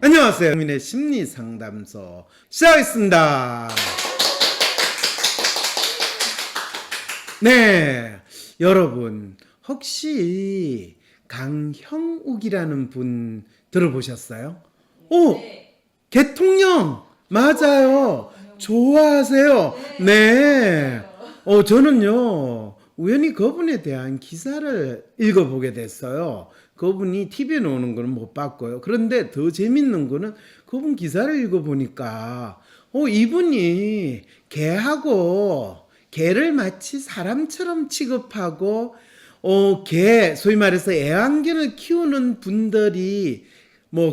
안녕하세요. 국민의 심리상담소 시작하겠습니다. 네, 여러분 혹시 강형욱이라는 분 들어보셨어요? 오, 대통령 맞아요. 좋아하세요. 네. 저는요 우연히 그분에 대한 기사를 읽어보게 됐어요. 그분이 TV에 나오는 거는 못 봤고요. 그런데 더 재밌는 거는 그분 기사를 읽어보니까 이분이 개를 마치 사람처럼 취급하고 개 소위 말해서 애완견을 키우는 분들이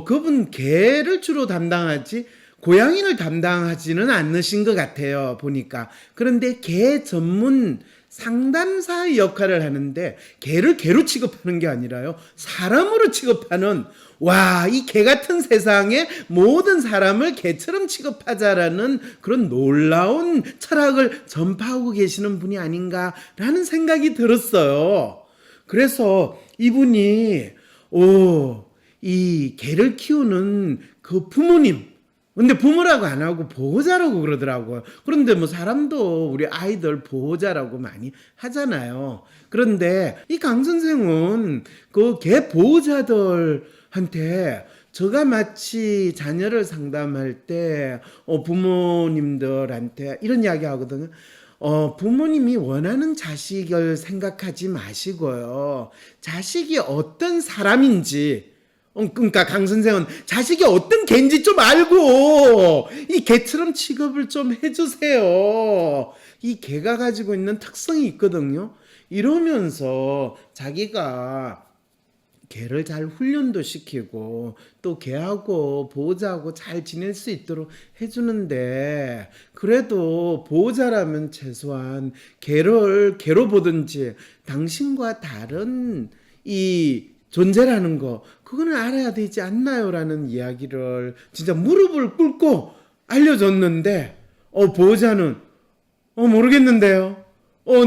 그분 개를 주로 담당하지 고양이를 담당하지는 않으신 것 같아요 보니까. 그런데 개 전문 상담사의 역할을 하는데 개를 개로 취급하는 게 아니라요 사람으로 취급하는, 와, 이 개 같은 세상에 모든 사람을 개처럼 취급하자라는 그런 놀라운 철학을 전파하고 계시는 분이 아닌가라는 생각이 들었어요. 그래서 이분이 이 개를 키우는 그 부모님, 근데 부모라고 안 하고 보호자라고 그러더라고요. 그런데 사람도 우리 아이들 보호자라고 많이 하잖아요. 그런데 이 강 선생은 그 개 보호자들한테 저가 마치 자녀를 상담할 때 부모님들한테 이런 이야기 하거든요. 부모님이 원하는 자식을 생각하지 마시고요. 자식이 어떤 사람인지, 그러니까 강 선생은 자식이 어떤 개인지 좀 알고 이 개처럼 취급을 좀 해주세요. 이 개가 가지고 있는 특성이 있거든요. 이러면서 자기가 개를 잘 훈련도 시키고 또 개하고 보호자하고 잘 지낼 수 있도록 해주는데, 그래도 보호자라면 최소한 개를 개로 보든지 당신과 다른 이 존재라는 거 그거는 알아야 되지 않나요? 라는 이야기를 진짜 무릎을 꿇고 알려줬는데 보호자는 모르겠는데요.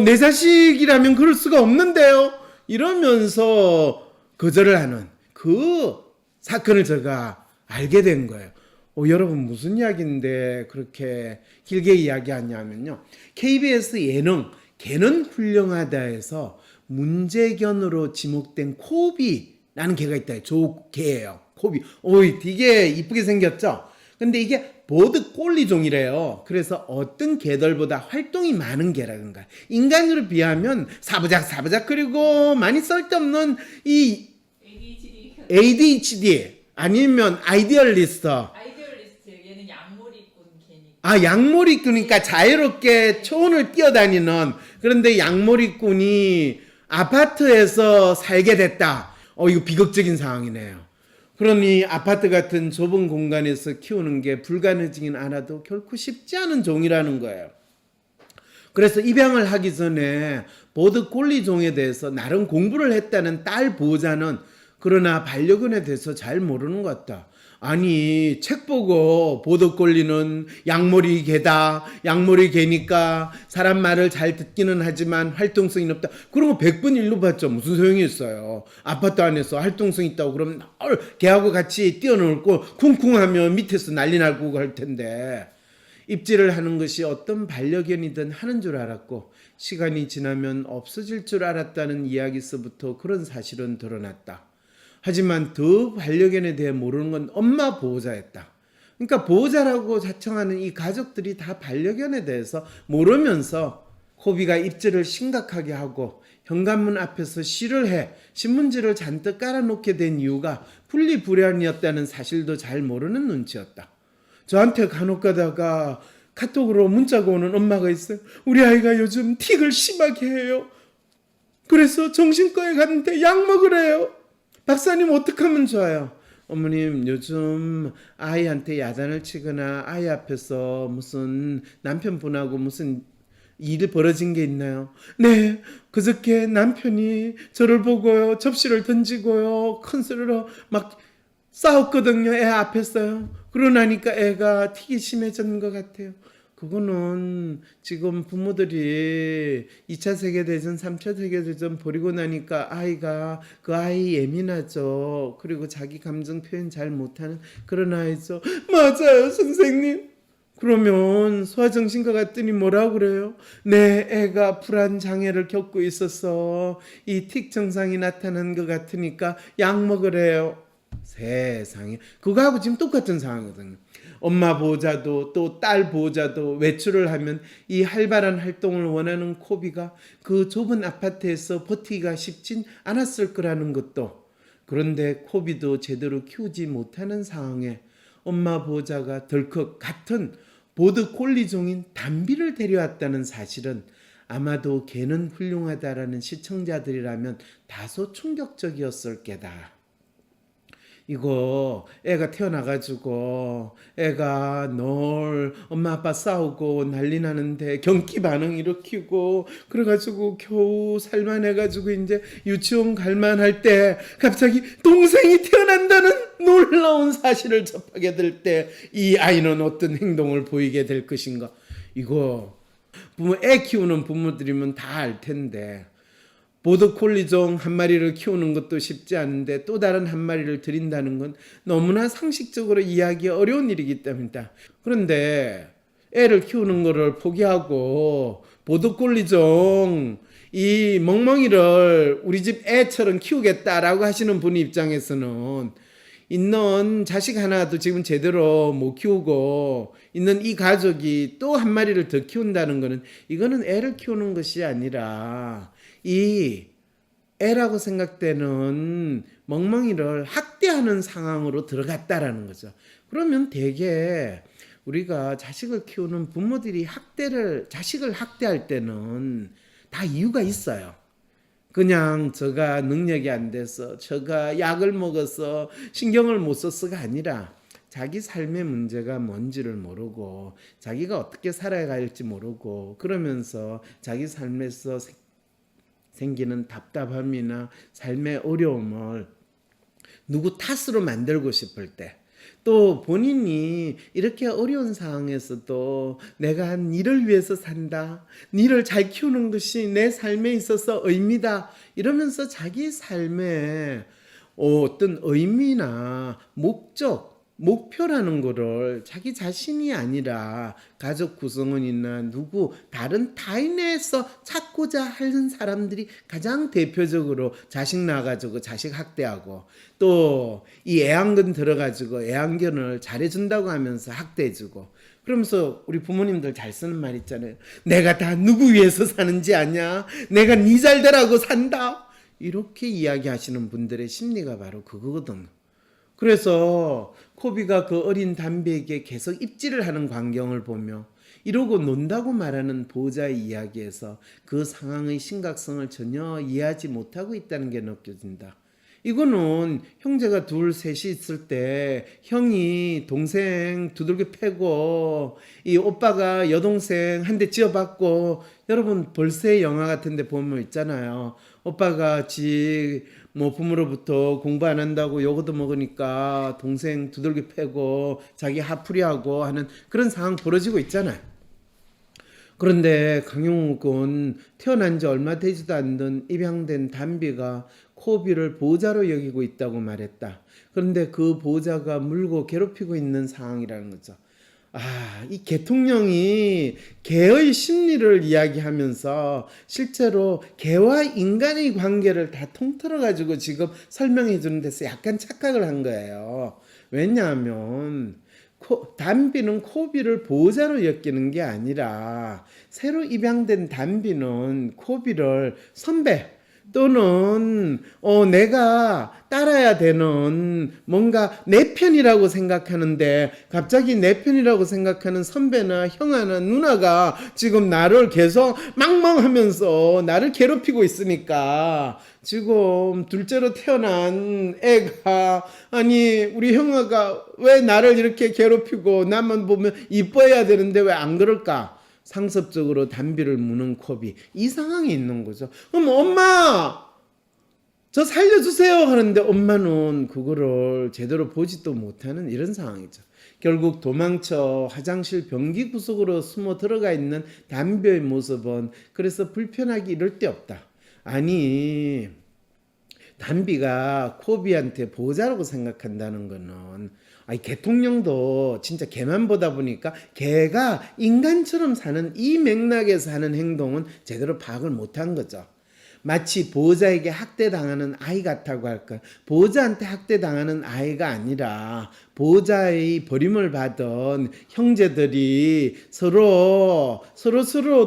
내 자식이라면 그럴 수가 없는데요. 이러면서 거절을 하는 그 사건을 제가 알게 된 거예요. 여러분 무슨 이야기인데 그렇게 길게 이야기하냐면요. KBS 예능 개는 훌륭하다에서 문제견으로 지목된 코비라는 개가 있다. 조개예요. 코비. 되게 이쁘게 생겼죠? 근데 이게 버드 꼴리종이래요. 그래서 어떤 개들보다 활동이 많은 개라는 거야. 인간으로 비하면 사부작 그리고 많이 쓸데없는 이 ADHD 아니면 아이디얼리스트. 얘는 양머리꾼 개니까. 양머리꾼이니까 자유롭게 초원을 뛰어다니는, 그런데 양머리꾼이 아파트에서 살게 됐다. 이거 비극적인 상황이네요. 그러니 아파트 같은 좁은 공간에서 키우는 게 불가능하진 않아도 결코 쉽지 않은 종이라는 거예요. 그래서 입양을 하기 전에 보드 콜리 종에 대해서 나름 공부를 했다는 딸 보호자는 그러나 반려견에 대해서 잘 모르는 것 같다. 아니, 책 보고 보더콜리는 양머리 개다. 양머리 개니까 사람 말을 잘 듣기는 하지만 활동성이 없다. 그런 거 100번 일러봤죠. 무슨 소용이 있어요. 아파트 안에서 활동성 있다고 그러면 개하고 같이 뛰어놀고 쿵쿵하면 밑에서 난리 나고 할 텐데. 입질을 하는 것이 어떤 반려견이든 하는 줄 알았고 시간이 지나면 없어질 줄 알았다는 이야기서부터 그런 사실은 드러났다. 하지만 더 반려견에 대해 모르는 건 엄마 보호자였다. 그러니까 보호자라고 자청하는 이 가족들이 다 반려견에 대해서 모르면서 코비가 입질을 심각하게 하고 현관문 앞에서 쉬를 해 신문지를 잔뜩 깔아놓게 된 이유가 분리불안이었다는 사실도 잘 모르는 눈치였다. 저한테 간혹 가다가 카톡으로 문자가 오는 엄마가 있어요. 우리 아이가 요즘 틱을 심하게 해요. 그래서 정신과에 갔는데 약 먹으래요. 박사님 어떻게 하면 좋아요? 어머님 요즘 아이한테 야단을 치거나 아이 앞에서 무슨 남편분하고 무슨 일이 벌어진 게 있나요? 네, 그저께 남편이 저를 보고요 접시를 던지고요 큰 소리로 막 싸웠거든요. 애 앞에서요. 그러고 나니까 애가 틱이 심해진 것 같아요. 그거는 지금 부모들이 2차 세계대전, 3차 세계대전 버리고 나니까 아이가 그 아이 예민하죠. 그리고 자기 감정 표현 잘 못하는 그런 아이죠. 맞아요, 선생님. 그러면 소아정신과 갔더니 뭐라고 그래요? 내 애가 불안 장애를 겪고 있어서 이 틱 증상이 나타난 것 같으니까 약 먹으래요. 세상에, 그거하고 지금 똑같은 상황이거든요. 엄마 보호자도 또 딸 보호자도 외출을 하면 이 활발한 활동을 원하는 코비가 그 좁은 아파트에서 버티기가 쉽진 않았을 거라는 것도, 그런데 코비도 제대로 키우지 못하는 상황에 엄마 보호자가 덜컥 같은 보드콜리종인 담비를 데려왔다는 사실은 아마도 걔는 훌륭하다라는 시청자들이라면 다소 충격적이었을 게다. 이거 애가 태어나가지고 애가 늘 엄마 아빠 싸우고 난리 나는데 경기 반응 일으키고 그래가지고 겨우 살만해가지고 이제 유치원 갈만할 때 갑자기 동생이 태어난다는 놀라운 사실을 접하게 될 때 이 아이는 어떤 행동을 보이게 될 것인가. 이거 애 키우는 부모들이면 다 알 텐데 보드콜리종 한 마리를 키우는 것도 쉽지 않은데 또 다른 한 마리를 들인다는 건 너무나 상식적으로 이해하기 어려운 일이기 때문이다. 그런데 애를 키우는 거를 포기하고 보드콜리종 이 멍멍이를 우리 집 애처럼 키우겠다라고 하시는 분 입장에서는 있는 자식 하나도 지금 제대로 못 키우고 있는 이 가족이 또 한 마리를 더 키운다는 거는 이거는 애를 키우는 것이 아니라 이 애라고 생각되는 멍멍이를 학대하는 상황으로 들어갔다라는 거죠. 그러면 대개 우리가 자식을 키우는 부모들이 자식을 학대할 때는 다 이유가 있어요. 그냥 저가 능력이 안 돼서, 저가 약을 먹어서, 신경을 못 써서가 아니라 자기 삶의 문제가 뭔지를 모르고 자기가 어떻게 살아야 할지 모르고 그러면서 자기 삶에서 생기는 답답함이나 삶의 어려움을 누구 탓으로 만들고 싶을 때, 또 본인이 이렇게 어려운 상황에서도 내가 니를 위해서 산다, 니를 잘 키우는 것이 내 삶에 있어서 의미다 이러면서 자기 삶에 어떤 의미나 목표라는 거를 자기 자신이 아니라 가족 구성원이나 누구 다른 타인에서 찾고자 하는 사람들이 가장 대표적으로 자식 낳아가지고 자식 학대하고 또 이 애완견 들어가지고 애완견을 잘해준다고 하면서 학대해주고 그러면서 우리 부모님들 잘 쓰는 말 있잖아요. 내가 다 누구 위해서 사는지 아냐? 내가 니 잘되라고 산다. 이렇게 이야기하시는 분들의 심리가 바로 그거거든. 그래서 코비가 그 어린 담비에게 계속 입질을 하는 광경을 보며 이러고 논다고 말하는 보호자의 이야기에서 그 상황의 심각성을 전혀 이해하지 못하고 있다는 게 느껴진다. 이거는 형제가 둘, 셋이 있을 때 형이 동생 두들겨 패고 이 오빠가 여동생 한 대 쥐어받고, 여러분 벌새 영화 같은 데 보면 있잖아요. 오빠가 부모로부터 공부 안 한다고 요거도 먹으니까 동생 두들겨 패고 자기 하풀이하고 하는 그런 상황 벌어지고 있잖아요. 그런데 강용욱은 태어난 지 얼마 되지도 않는 입양된 담비가 코비를 보호자로 여기고 있다고 말했다. 그런데 그 보호자가 물고 괴롭히고 있는 상황이라는 거죠. 이 개통령이 개의 심리를 이야기하면서 실제로 개와 인간의 관계를 다 통틀어 가지고 지금 설명해 주는 데서 약간 착각을 한 거예요. 왜냐하면 담비는 코비를 보호자로 엮이는 게 아니라 새로 입양된 담비는 코비를 선배 또는 내가 따라야 되는 뭔가 내 편이라고 생각하는데 갑자기 내 편이라고 생각하는 선배나 형아나 누나가 지금 나를 계속 망망하면서 나를 괴롭히고 있으니까 지금 둘째로 태어난 애가 아니 우리 형아가 왜 나를 이렇게 괴롭히고 나만 보면 이뻐해야 되는데 왜 안 그럴까? 상습적으로 담비를 무는 코비, 이 상황이 있는 거죠. 그럼 엄마 저 살려주세요 하는데 엄마는 그거를 제대로 보지도 못하는 이런 상황이죠. 결국 도망쳐 화장실 변기 구석으로 숨어 들어가 있는 담비의 모습은 그래서 불편하기 이를 데 없다. 아니, 담비가 코비한테 보호자라고 생각한다는 거는, 아니 개통령도 진짜 개만 보다 보니까 개가 인간처럼 사는 이 맥락에서 하는 행동은 제대로 파악을 못한 거죠. 마치 보호자에게 학대당하는 아이 같다고 할까. 보호자한테 학대당하는 아이가 아니라 보호자의 버림을 받은 형제들이 서로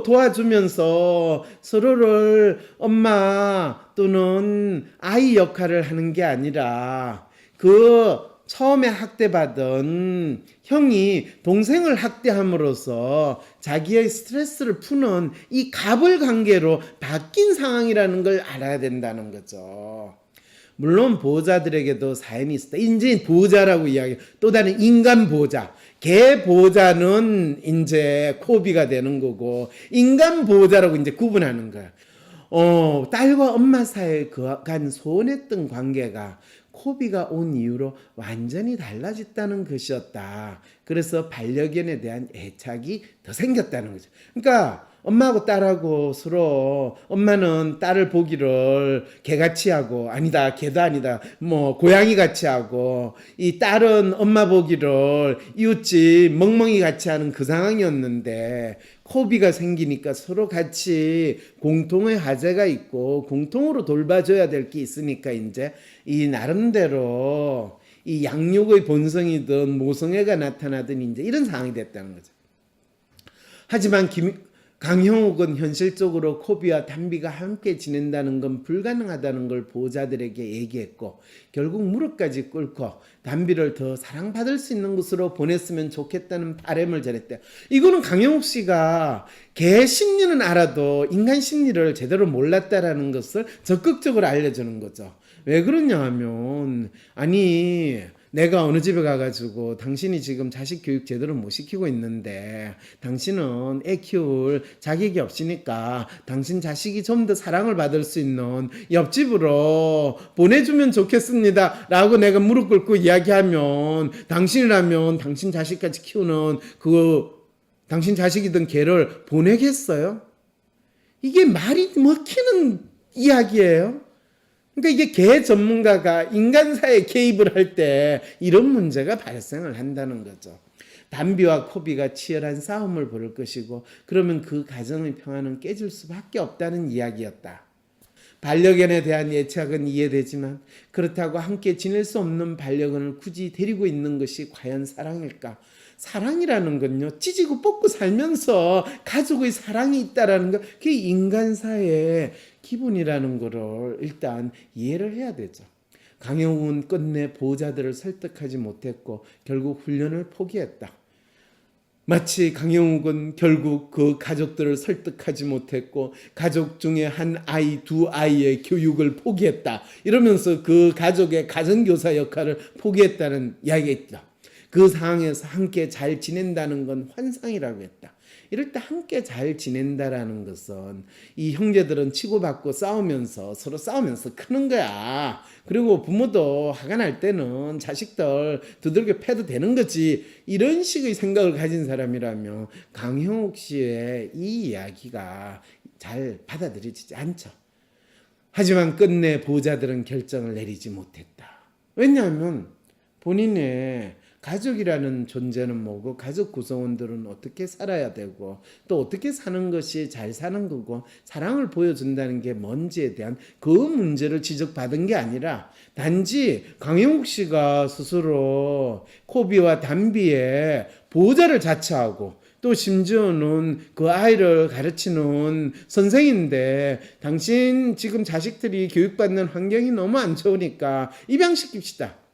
도와주면서 서로를 엄마 또는 아이 역할을 하는 게 아니라 그 처음에 학대받은 형이 동생을 학대함으로써 자기의 스트레스를 푸는 이 갑을 관계로 바뀐 상황이라는 걸 알아야 된다는 거죠. 물론 보호자들에게도 사연이 있었다. 이제 보호자라고 이야기, 또 다른 인간 보호자. 개 보호자는 이제 코비가 되는 거고, 인간 보호자라고 이제 구분하는 거야. 딸과 엄마 사이에 간 소원했던 관계가 코비가 온 이후로 완전히 달라졌다는 것이었다. 그래서 반려견에 대한 애착이 더 생겼다는 거죠. 그러니까 엄마하고 딸하고 서로 엄마는 딸을 보기를 개같이 하고, 아니다 개도 아니다 뭐 고양이같이 하고, 이 딸은 엄마 보기를 이웃집 멍멍이 같이 하는 그 상황이었는데, 코비가 생기니까 서로 같이 공통의 화제가 있고 공통으로 돌봐줘야 될 게 있으니까 이제 이 나름대로 이 양육의 본성이든 모성애가 나타나든 이제 이런 상황이 됐다는 거죠. 하지만 강형욱은 현실적으로 코비와 담비가 함께 지낸다는 건 불가능하다는 걸 보호자들에게 얘기했고, 결국 무릎까지 꿇고 담비를 더 사랑받을 수 있는 곳으로 보냈으면 좋겠다는 바람을 전했대요. 이거는 강형욱 씨가 개 심리는 알아도 인간 심리를 제대로 몰랐다라는 것을 적극적으로 알려주는 거죠. 왜 그러냐 하면, 아니 내가 어느 집에 가가지고 당신이 지금 자식 교육 제대로 못 시키고 있는데 당신은 애 키울 자격이 없으니까 당신 자식이 좀 더 사랑을 받을 수 있는 옆집으로 보내주면 좋겠습니다 라고 내가 무릎 꿇고 이야기하면, 당신이라면 당신 자식까지 키우는 당신 자식이든 개를 보내겠어요? 이게 말이 먹히는 이야기예요. 그러니까 이게 개 전문가가 인간사에 개입을 할 때 이런 문제가 발생을 한다는 거죠. 담비와 코비가 치열한 싸움을 벌일 것이고, 그러면 그 가정의 평화는 깨질 수밖에 없다는 이야기였다. 반려견에 대한 애착은 이해되지만 그렇다고 함께 지낼 수 없는 반려견을 굳이 데리고 있는 것이 과연 사랑일까? 사랑이라는 건요, 찢고 뽑고 살면서 가족의 사랑이 있다라는 거, 그게 인간사의 기본이라는 거를 일단 이해를 해야 되죠. 강형욱은 끝내 보호자들을 설득하지 못했고 결국 훈련을 포기했다. 마치 강형욱은 결국 그 가족들을 설득하지 못했고 가족 중에 한 아이, 두 아이의 교육을 포기했다. 이러면서 그 가족의 가정교사 역할을 포기했다는 이야기가 있다. 그 상황에서 함께 잘 지낸다는 건 환상이라고 했다. 이럴 때 함께 잘 지낸다라는 것은 이 형제들은 치고받고 서로 싸우면서 크는 거야. 그리고 부모도 화가 날 때는 자식들 두들겨 패도 되는 거지. 이런 식의 생각을 가진 사람이라면 강형욱 씨의 이 이야기가 잘 받아들여지지 않죠. 하지만 끝내 보호자들은 결정을 내리지 못했다. 왜냐하면 본인의 가족이라는 존재는 뭐고, 가족 구성원들은 어떻게 살아야 되고 또 어떻게 사는 것이 잘 사는 거고 사랑을 보여준다는 게 뭔지에 대한 그 문제를 지적받은 게 아니라, 단지 강형욱 씨가 스스로 코비와 담비의 보호자를 자처하고 또 심지어는 그 아이를 가르치는 선생인데, 당신 지금 자식들이 교육받는 환경이 너무 안 좋으니까 입양시킵시다,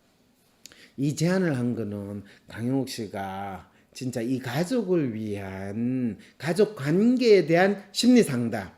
이 제안을 한 거는 강형욱 씨가 진짜 이 가족을 위한 가족 관계에 대한 심리 상담,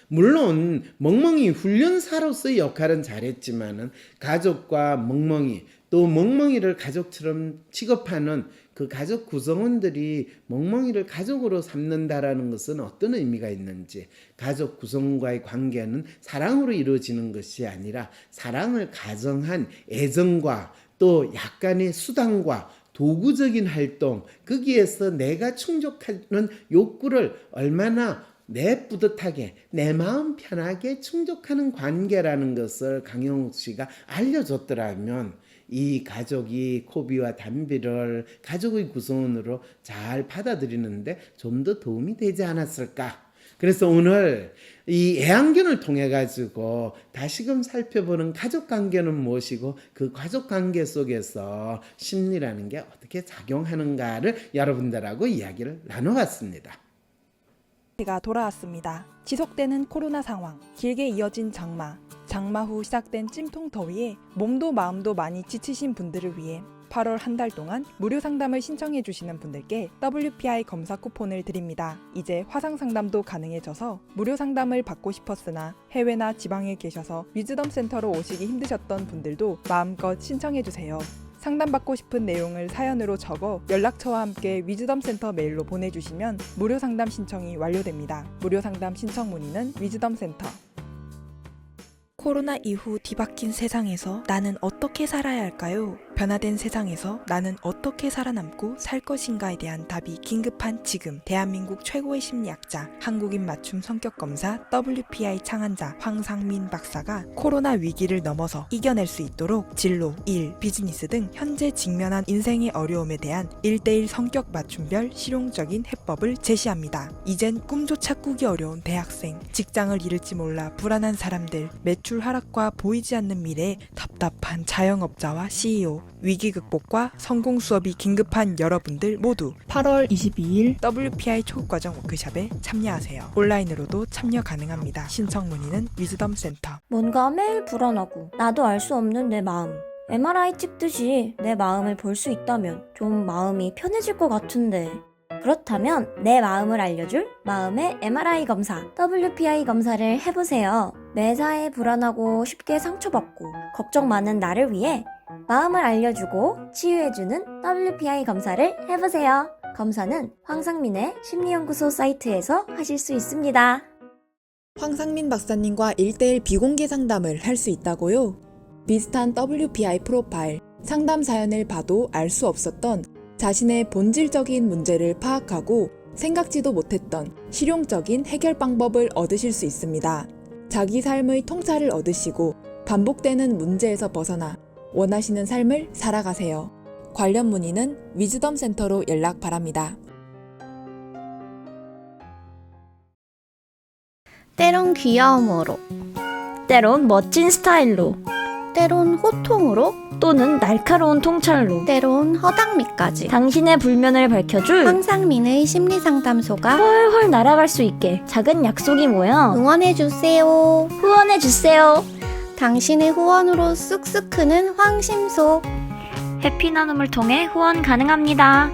물론 멍멍이 훈련사로서의 역할은 잘했지만은 가족과 멍멍이 또 멍멍이를 가족처럼 취급하는 그 가족 구성원들이 멍멍이를 가족으로 삼는다라는 것은 어떤 의미가 있는지, 가족 구성과의 관계는 사랑으로 이루어지는 것이 아니라 사랑을 가정한 애정과 또 약간의 수단과 도구적인 활동, 거기에서 내가 충족하는 욕구를 얼마나 내 뿌듯하게, 내 마음 편하게 충족하는 관계라는 것을 강영욱 씨가 알려줬더라면 이 가족이 코비와 담비를 가족의 구성원으로 잘 받아들이는데 좀 더 도움이 되지 않았을까. 그래서 오늘 이 애완견을 통해 가지고 다시금 살펴보는 가족관계는 무엇이고 그 가족관계 속에서 심리라는 게 어떻게 작용하는가를 여러분들하고 이야기를 나눠봤습니다. 가 돌아왔습니다. 지속되는 코로나 상황, 길게 이어진 장마 후 시작된 찜통 더위에 몸도 마음도 많이 지치신 분들을 위해 8월 한 달 동안 무료 상담을 신청해 주시는 분들께 WPI 검사 쿠폰을 드립니다. 이제 화상 상담도 가능해져서 무료 상담을 받고 싶었으나 해외나 지방에 계셔서 위즈덤 센터로 오시기 힘드셨던 분들도 마음껏 신청해 주세요. 상담받고 싶은 내용을 사연으로 적어 연락처와 함께 위즈덤 센터 메일로 보내주시면 무료 상담 신청이 완료됩니다. 무료 상담 신청 문의는 위즈덤 센터. 코로나 이후 뒤바뀐 세상에서 나는 어떻게 살아야 할까요? 변화된 세상에서 나는 어떻게 살아남고 살 것인가에 대한 답이 긴급한 지금, 대한민국 최고의 심리학자, 한국인 맞춤 성격검사 WPI 창안자 황상민 박사가 코로나 위기를 넘어서 이겨낼 수 있도록 진로, 일, 비즈니스 등 현재 직면한 인생의 어려움에 대한 1:1 성격 맞춤별 실용적인 해법을 제시합니다. 이젠 꿈조차 꾸기 어려운 대학생, 직장을 잃을지 몰라 불안한 사람들, 매출 하락과 보이지 않는 미래에 답답한 자영업자와 CEO, 위기 극복과 성공 수업이 긴급한 여러분들 모두 8월 22일 WPI 초급과정 워크숍에 참여하세요. 온라인으로도 참여 가능합니다. 신청 문의는 위즈덤 센터. 뭔가 매일 불안하고 나도 알 수 없는 내 마음. MRI 찍듯이 내 마음을 볼 수 있다면 좀 마음이 편해질 것 같은데. 그렇다면 내 마음을 알려줄 마음의 MRI 검사, WPI 검사를 해보세요. 매사에 불안하고 쉽게 상처받고 걱정 많은 나를 위해 마음을 알려주고 치유해주는 WPI 검사를 해보세요. 검사는 황상민의 심리연구소 사이트에서 하실 수 있습니다. 황상민 박사님과 1:1 비공개 상담을 할 수 있다고요? 비슷한 WPI 프로파일, 상담 사연을 봐도 알 수 없었던 자신의 본질적인 문제를 파악하고 생각지도 못했던 실용적인 해결 방법을 얻으실 수 있습니다. 자기 삶의 통찰을 얻으시고 반복되는 문제에서 벗어나 원하시는 삶을 살아가세요. 관련 문의는 위즈덤 센터로 연락 바랍니다. 때론 귀여움으로, 때론 멋진 스타일로, 때론 호통으로, 또는 날카로운 통찰로, 때론 허당미까지 당신의 불면을 밝혀줄 황상민의 심리상담소가 훨훨 날아갈 수 있게 작은 약속이 모여 응원해주세요. 후원해주세요. 당신의 후원으로 쑥쑥 크는 황심소. 해피 나눔을 통해 후원 가능합니다.